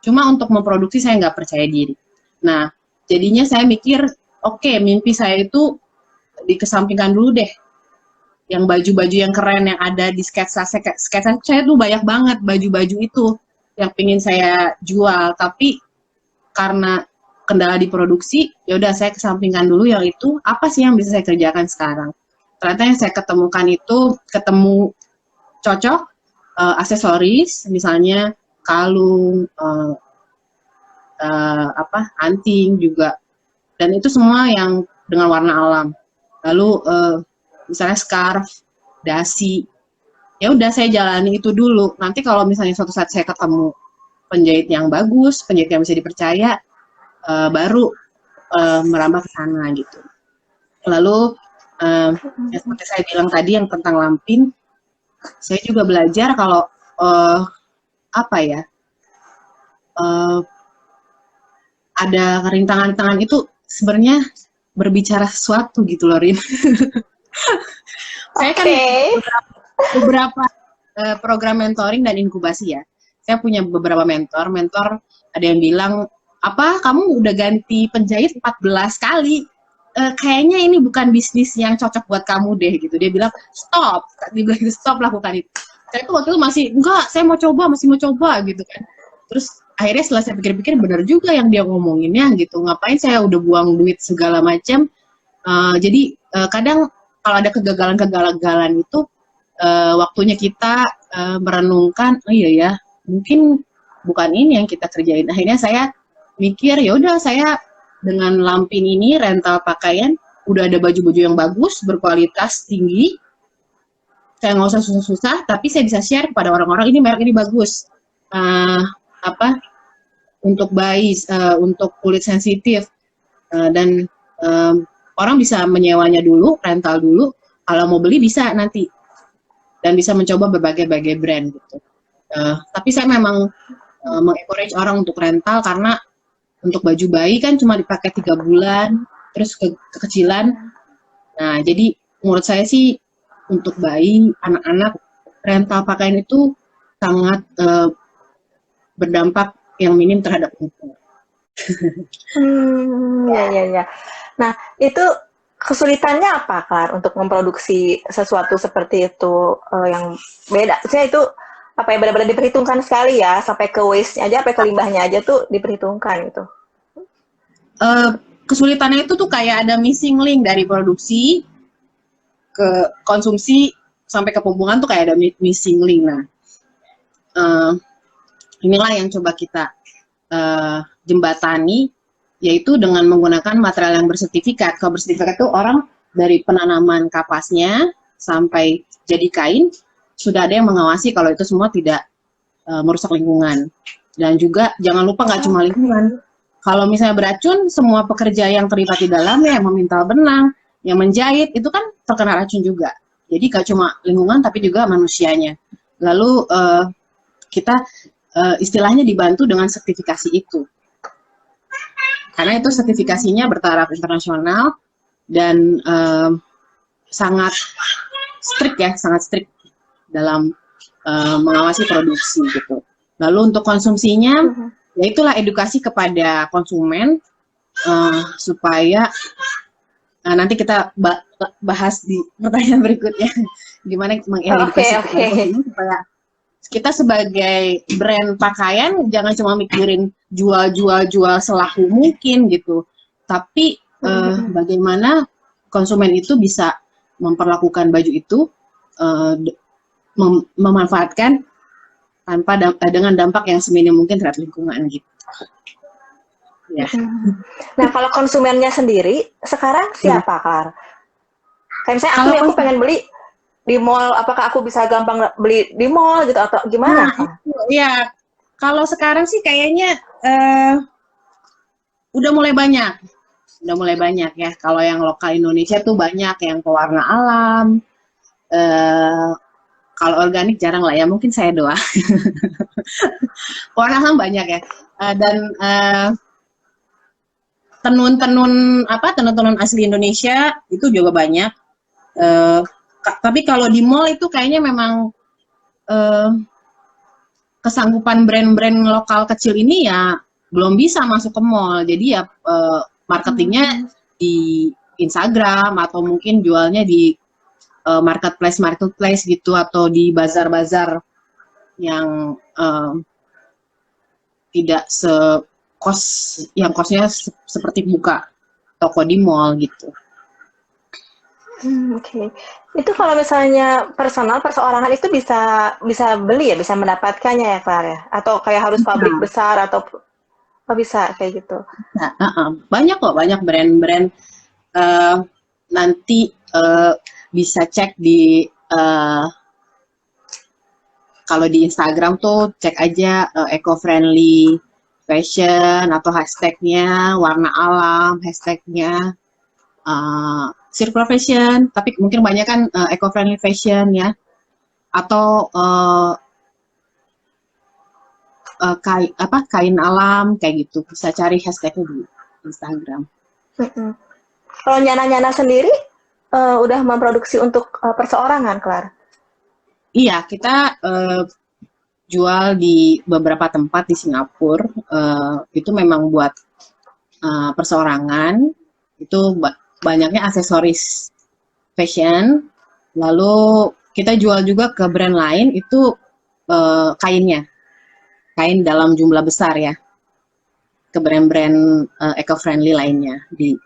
Cuma untuk memproduksi saya nggak percaya diri. Nah, jadinya saya mikir, oke, mimpi saya itu dikesampingkan dulu deh. Yang baju-baju yang keren yang ada di sketsa saya tuh banyak banget baju-baju itu yang pingin saya jual. Tapi karena kendala di produksi, ya udah saya kesampingkan dulu yang itu, apa sih yang bisa saya kerjakan sekarang. Ternyata yang saya ketemukan itu, ketemu cocok, aksesoris, misalnya kalung, anting juga, dan itu semua yang dengan warna alam. Lalu misalnya scarf, dasi, ya udah saya jalani itu dulu. Nanti kalau misalnya suatu saat saya ketemu penjahit yang bagus, penjahit yang bisa dipercaya, baru merambah ke sana gitu. Lalu ya seperti saya bilang tadi yang tentang lampin, saya juga belajar kalau ada rintangan-rintangan itu sebenarnya berbicara sesuatu gitu loh, Rin. Saya kan beberapa program mentoring dan inkubasi ya. Saya punya beberapa mentor ada yang bilang, apa kamu udah ganti penjahit 14 kali, kayaknya ini bukan bisnis yang cocok buat kamu deh gitu. Dia bilang stop, lakukan itu. Saya tuh waktu itu masih enggak, saya masih mau coba gitu kan. Terus akhirnya setelah saya pikir-pikir benar juga yang dia ngomonginnya gitu, ngapain saya udah buang duit segala macam. Jadi kadang kalau ada kegagalan itu waktunya kita merenungkan, oh iya ya mungkin bukan ini yang kita kerjain. Akhirnya saya mikir, ya udah saya dengan Lampin ini rental pakaian, udah ada baju-baju yang bagus, berkualitas tinggi, saya nggak usah susah-susah, tapi saya bisa share kepada orang-orang, ini merek ini bagus, untuk bayi, untuk kulit sensitif, dan orang bisa menyewanya dulu, rental dulu, kalau mau beli bisa nanti, dan bisa mencoba berbagai-bagai brand gitu. Tapi saya memang mengencourage orang untuk rental karena untuk baju bayi kan cuma dipakai 3 bulan, terus kekecilan. Nah, jadi menurut saya sih untuk bayi, anak-anak, rental pakaian itu sangat berdampak yang minim terhadap umur. Ya. Nah, itu kesulitannya apa, Klar, untuk memproduksi sesuatu seperti itu yang beda? Saya itu apa ya, benar-benar diperhitungkan sekali ya, sampai ke waste-nya aja, sampai ke limbahnya aja tuh diperhitungkan gitu. Kesulitannya itu tuh kayak ada missing link dari produksi ke konsumsi sampai ke pembuangan tuh kayak ada missing link. Nah, inilah yang coba kita jembatani, yaitu dengan menggunakan material yang bersertifikat. Kalau bersertifikat itu orang dari penanaman kapasnya sampai jadi kain, sudah ada yang mengawasi kalau itu semua tidak merusak lingkungan. Dan juga jangan lupa nggak cuma lingkungan. Kalau misalnya beracun, semua pekerja yang terlibat di dalamnya, yang memintal benang, yang menjahit, itu kan terkena racun juga. Jadi nggak cuma lingkungan, tapi juga manusianya. Lalu kita istilahnya dibantu dengan sertifikasi itu. Karena itu sertifikasinya bertaraf internasional dan sangat strict dalam mengawasi produksi gitu. Lalu untuk konsumsinya, ya itulah edukasi kepada konsumen supaya nanti kita bahas di pertanyaan berikutnya gimana mengedukasi konsumen supaya kita sebagai brand pakaian jangan cuma mikirin jual selahu mungkin gitu, tapi bagaimana konsumen itu bisa memperlakukan baju itu memanfaatkan dengan dampak yang seminim mungkin terhadap lingkungan gitu. Ya. Nah, kalau konsumennya sendiri sekarang siapa, Klar? Kayak misalnya aku pengen beli di mall, apakah aku bisa gampang beli di mall gitu atau gimana? Nah, itu ya. Kalau sekarang sih kayaknya udah mulai banyak. Udah mulai banyak ya. Kalau yang lokal Indonesia tuh banyak yang pewarna alam. Eh, kalau organik jarang lah ya, mungkin saya doang. Pewarna alam banyak ya. Dan tenun-tenun asli Indonesia itu juga banyak. Tapi kalau di mall itu kayaknya memang kesanggupan brand-brand lokal kecil ini ya belum bisa masuk ke mall. Jadi ya marketingnya di Instagram atau mungkin jualnya di marketplace gitu atau di bazar-bazar yang tidak yang kosnya seperti buka toko di mall gitu. Oke. Itu kalau misalnya personal perseorangan itu bisa beli ya, bisa mendapatkannya ya, Clara ya? Atau kayak harus pabrik besar atau bisa kayak gitu? Banyak kok, banyak brand-brand. Nanti bisa cek di kalau di Instagram tuh cek aja eco-friendly fashion atau hashtagnya warna alam, hashtagnya circular fashion, tapi mungkin banyak kan eco-friendly fashion ya, atau kain alam kayak gitu, bisa cari hashtagnya di Instagram. Kalau Nyana-Nyana sendiri udah memproduksi untuk perseorangan, Clara? Iya, kita jual di beberapa tempat di Singapura. Itu memang buat perseorangan. Itu banyaknya aksesoris fashion. Lalu kita jual juga ke brand lain, itu kainnya. Kain dalam jumlah besar ya. Ke brand-brand eco-friendly lainnya di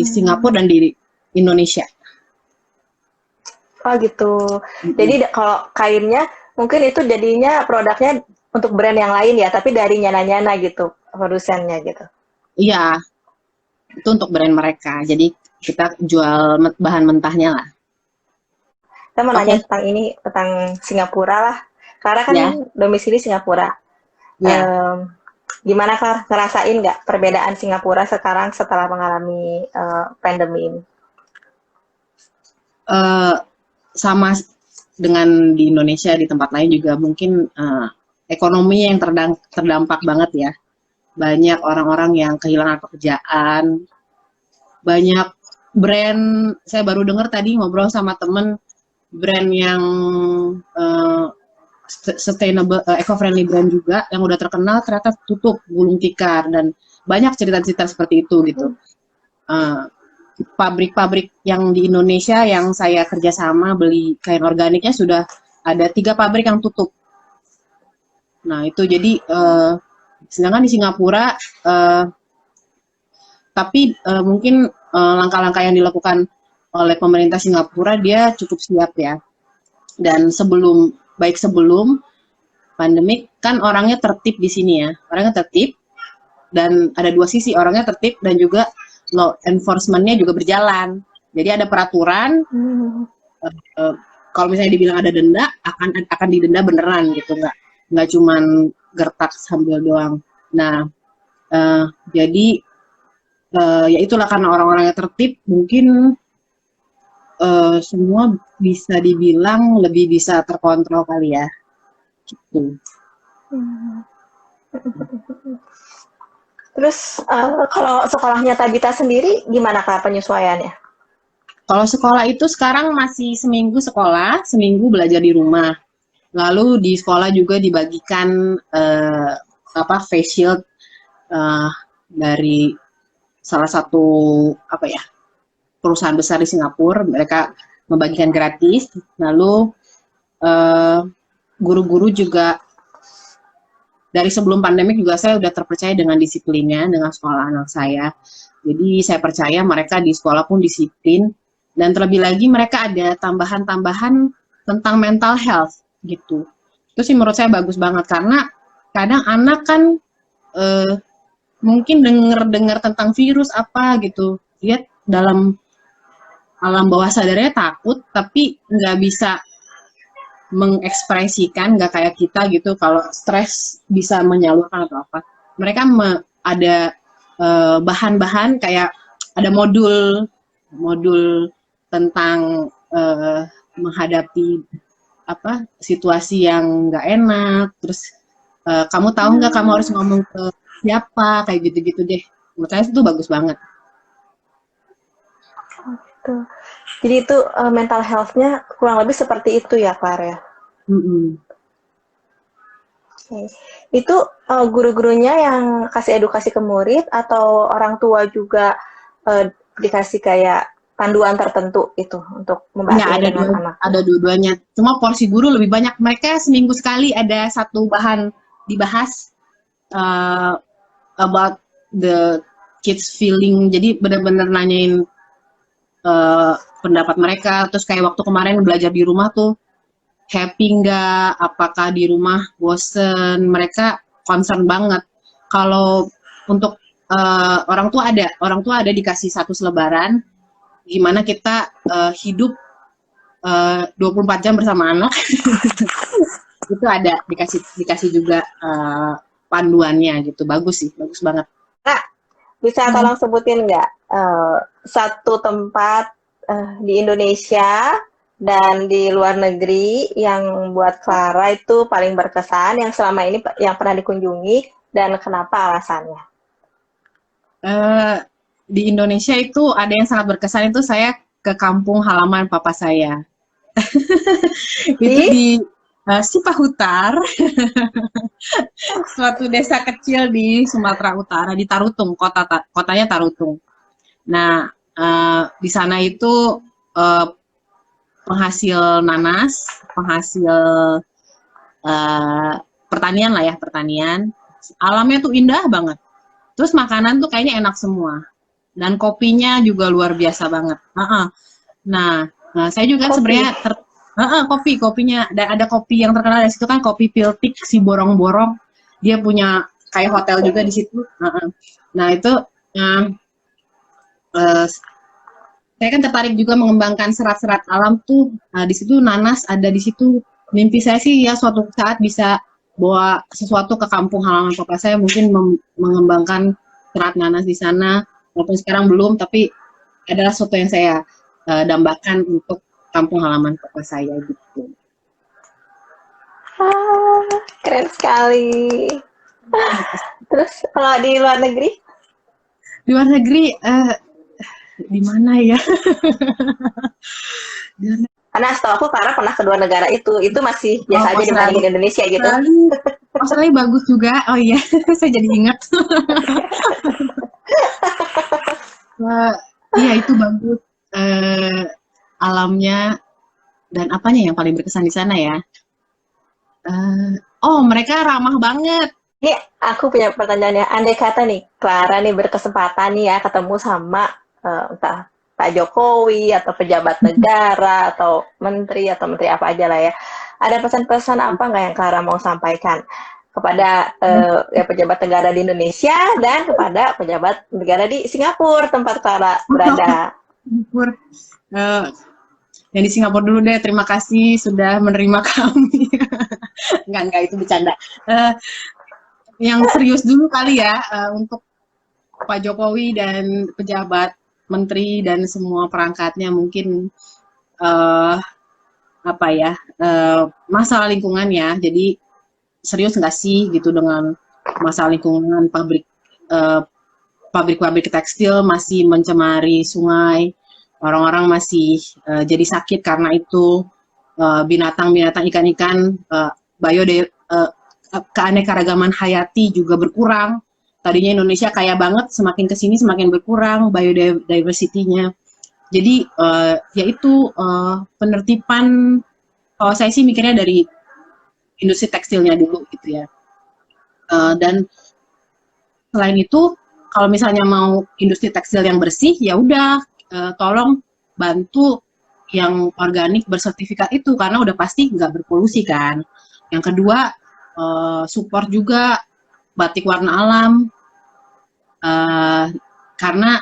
Singapura dan di Indonesia. Oh gitu. Jadi kalau kainnya mungkin itu jadinya produknya untuk brand yang lain ya, tapi dari Nyana-Nyana gitu produsennya gitu. Iya, itu untuk brand mereka. Jadi kita jual bahan mentahnya lah. Kita mau nanya tentang Singapura lah. Karena kan domisili Singapura. Gimana Kak ngerasain nggak perbedaan Singapura sekarang setelah mengalami pandemi ini? Sama dengan di Indonesia, di tempat lain juga mungkin ekonominya yang terdampak banget ya. Banyak orang-orang yang kehilangan pekerjaan, banyak brand, saya baru dengar tadi ngobrol sama temen, brand yang sustainable, eco-friendly brand juga, yang udah terkenal ternyata tutup, gulung tikar, dan banyak cerita-cerita seperti itu gitu. Pabrik-pabrik yang di Indonesia yang saya kerjasama beli kain organiknya sudah ada 3 pabrik yang tutup. Nah itu jadi sedangkan di Singapura tapi mungkin langkah-langkah yang dilakukan oleh pemerintah Singapura dia cukup siap ya. Dan sebelum pandemik kan orangnya tertib di sini ya, orangnya tertib dan ada 2 sisi, orangnya tertib dan juga law enforcement-nya juga berjalan. Jadi ada peraturan, kalau misalnya dibilang ada denda, akan didenda beneran gitu, nggak cuman gertak sambil doang. Nah, jadi ya itulah karena orang-orangnya tertib, mungkin semua bisa dibilang lebih bisa terkontrol kali ya, gitu. Terus kalau sekolahnya Tabita sendiri gimana Kak penyesuaiannya? Kalau sekolah itu sekarang masih seminggu sekolah, seminggu belajar di rumah. Lalu di sekolah juga dibagikan face shield dari salah satu perusahaan besar di Singapura. Mereka membagikan gratis. Lalu guru-guru juga dari sebelum pandemik juga saya udah terpercaya dengan disiplinnya, dengan sekolah anak saya. Jadi saya percaya mereka di sekolah pun disiplin, dan terlebih lagi mereka ada tambahan-tambahan tentang mental health gitu. Itu sih menurut saya bagus banget, karena kadang anak kan mungkin dengar tentang virus apa gitu, lihat dalam alam bawah sadarnya takut, tapi nggak bisa mengekspresikan, nggak kayak kita gitu. Kalau stres bisa menyalurkan atau apa. Mereka ada bahan-bahan kayak ada modul tentang menghadapi apa situasi yang nggak enak. Terus kamu tahu nggak kamu harus ngomong ke siapa, kayak gitu-gitu deh. Menurut saya itu bagus banget. Tuh. Jadi itu mental health-nya kurang lebih seperti itu ya, Clara ya? Okay. Itu guru-gurunya yang kasih edukasi ke murid atau orang tua juga dikasih kayak panduan tertentu itu untuk membahas Ya, ini dengan anak? Ada dua-duanya. Cuma porsi guru lebih banyak. Mereka seminggu sekali ada satu bahan dibahas about the kids feeling. Jadi benar-benar nanyain pendapat mereka. Terus kayak waktu kemarin belajar di rumah tuh, happy nggak? Apakah di rumah bosen? Mereka concern banget. Kalau untuk orang tua ada dikasih satu selebaran gimana kita hidup 24 jam bersama anak. Itu ada dikasih juga panduannya gitu. Bagus sih, bagus banget. Nah, bisa tolong sebutin nggak satu tempat di Indonesia dan di luar negeri yang buat Clara itu paling berkesan, yang selama ini yang pernah dikunjungi, dan kenapa alasannya? Di Indonesia itu ada yang sangat berkesan, itu saya ke kampung halaman papa saya. Itu di Sipahutar, suatu desa kecil di Sumatera Utara, di Tarutung, kotanya Tarutung. Nah, di sana itu penghasil nanas, penghasil pertanian lah ya, pertanian. Alamnya tuh indah banget. Terus makanan tuh kayaknya enak semua. Dan kopinya juga luar biasa banget. Nah, saya juga sebenarnya kopinya ada kopi yang terkenal di situ kan, kopi Piltik si Borong-Borong. Dia punya kayak hotel juga di situ. Nah, itu saya kan tertarik juga mengembangkan serat-serat alam tuh. Di situ nanas ada di situ. Mimpi saya sih ya suatu saat bisa bawa sesuatu ke kampung halaman papa saya, mungkin mengembangkan serat nanas di sana. Walaupun sekarang belum, tapi adalah sesuatu yang saya dambakan untuk kampung halaman papa saya gitu. Keren sekali. Terus kalau di luar negeri? Di luar negeri di mana ya? Karena setahu aku Clara pernah kedua negara itu masih biasa aja dibandingin Indonesia gitu. Australia bagus juga. Oh iya, saya jadi ingat. Iya itu bagus, alamnya dan apanya yang paling berkesan di sana ya? Oh mereka ramah banget. Ini aku punya pertanyaannya. Andai kata nih Clara nih berkesempatan nih ya ketemu sama entah Pak Jokowi atau pejabat negara atau menteri apa aja lah ya. Ada pesan-pesan apa nggak yang Clara mau sampaikan kepada ya pejabat negara di Indonesia dan kepada pejabat negara di Singapura tempat Clara berada? Singapura. Yang di Singapura dulu deh. Terima kasih sudah menerima kami. Enggak itu bercanda. Yang serius dulu kali ya, untuk Pak Jokowi dan pejabat menteri dan semua perangkatnya mungkin masalah lingkungan ya. Jadi serius nggak sih gitu dengan masalah lingkungan, pabrik tekstil masih mencemari sungai, orang-orang masih jadi sakit karena itu, binatang-binatang, ikan-ikan, keanekaragaman hayati juga berkurang. Tadinya Indonesia kaya banget, semakin kesini semakin berkurang biodiversity-nya. Jadi yaitu penertiban. Kalau saya sih mikirnya dari industri tekstilnya dulu gitu ya. Dan selain itu, kalau misalnya mau industri tekstil yang bersih, ya udah tolong bantu yang organik bersertifikat itu karena udah pasti nggak berpolusi kan. Yang kedua, support juga batik warna alam. Karena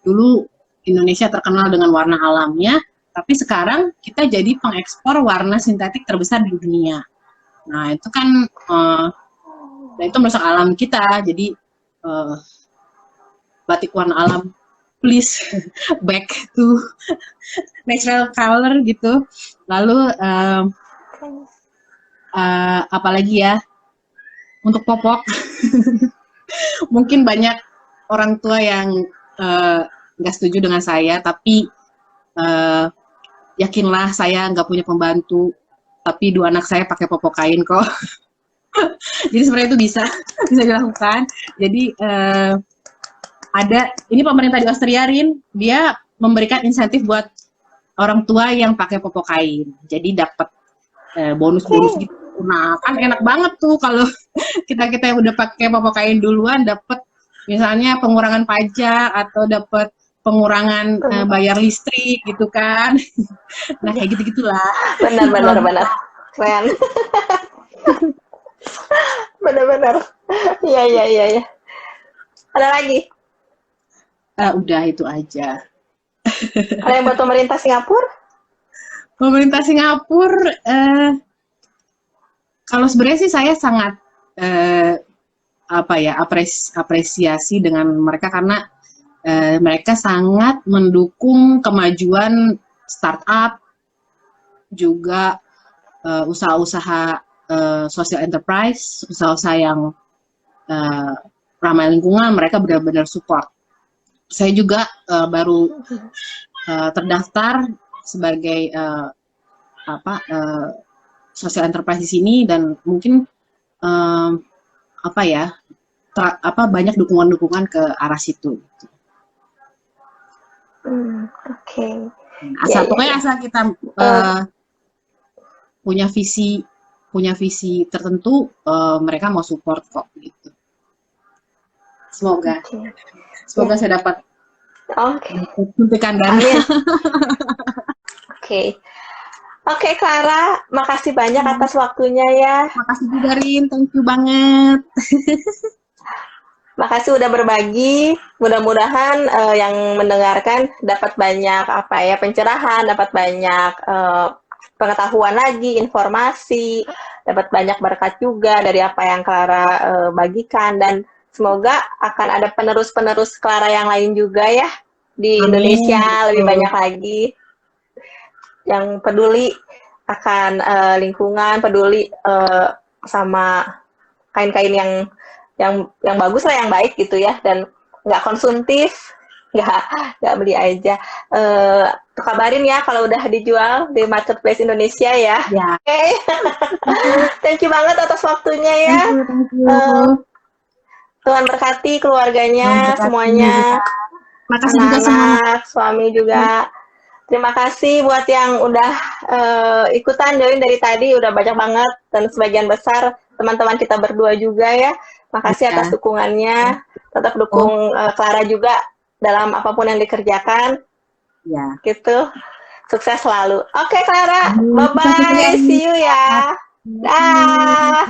dulu Indonesia terkenal dengan warna alamnya, tapi sekarang kita jadi pengekspor warna sintetik terbesar di dunia. Nah, itu kan itu merusak alam kita. Jadi batik warna alam, please back to natural color gitu. Lalu apalagi ya, untuk popok, mungkin banyak orang tua yang nggak setuju dengan saya, tapi yakinlah saya nggak punya pembantu, tapi 2 anak saya pakai popok kain kok. Jadi sebenarnya itu bisa dilakukan. Jadi ini pemerintah di Austria, Rin, dia memberikan insentif buat orang tua yang pakai popok kain. Jadi dapat bonus-bonus gitu. Nah, kan enak banget tuh kalau kita yang udah pakai popok kain duluan dapat misalnya pengurangan pajak atau dapat pengurangan bayar listrik gitu kan. Nah, kayak gitu-gitulah. Benar. Keren. Benar. Iya. Ada lagi? Udah itu aja. Ada yang buat pemerintah Singapura? Pemerintah Singapura, kalau sebenarnya sih saya sangat apresiasi dengan mereka karena mereka sangat mendukung kemajuan startup, juga usaha-usaha social enterprise, usaha-usaha yang ramah lingkungan, mereka benar-benar support. Saya juga baru terdaftar sebagai social enterprise di sini, dan mungkin banyak dukungan-dukungan ke arah situ. Oke. Pokoknya asal kita punya visi tertentu, mereka mau support kok gitu. Semoga saya dapat suntikan dana. Oke, Clara, makasih banyak atas waktunya ya. Makasih juga, Rin, thank you banget. Makasih udah berbagi. Mudah-mudahan yang mendengarkan dapat banyak pencerahan, dapat banyak pengetahuan lagi, informasi, dapat banyak berkat juga dari apa yang Clara bagikan, dan semoga akan ada penerus-penerus Clara yang lain juga ya di Indonesia. Lebih banyak lagi yang peduli akan lingkungan, peduli sama kain-kain yang bagus lah, yang baik gitu ya, dan nggak konsumtif, nggak beli aja. Kabarin ya kalau udah dijual di marketplace Indonesia ya. Oke. Thank you banget atas waktunya ya. Thank you. Tuhan berkati keluarganya, semuanya, anak-anak, suami juga. Terima kasih buat yang udah ikutan join dari tadi, udah banyak banget, dan sebagian besar teman-teman kita berdua juga ya. Makasih atas dukungannya. Tetap dukung Clara juga dalam apapun yang dikerjakan. Ya. Gitu. Sukses selalu. Oke, Clara. Bye-bye. See you ya. Dah.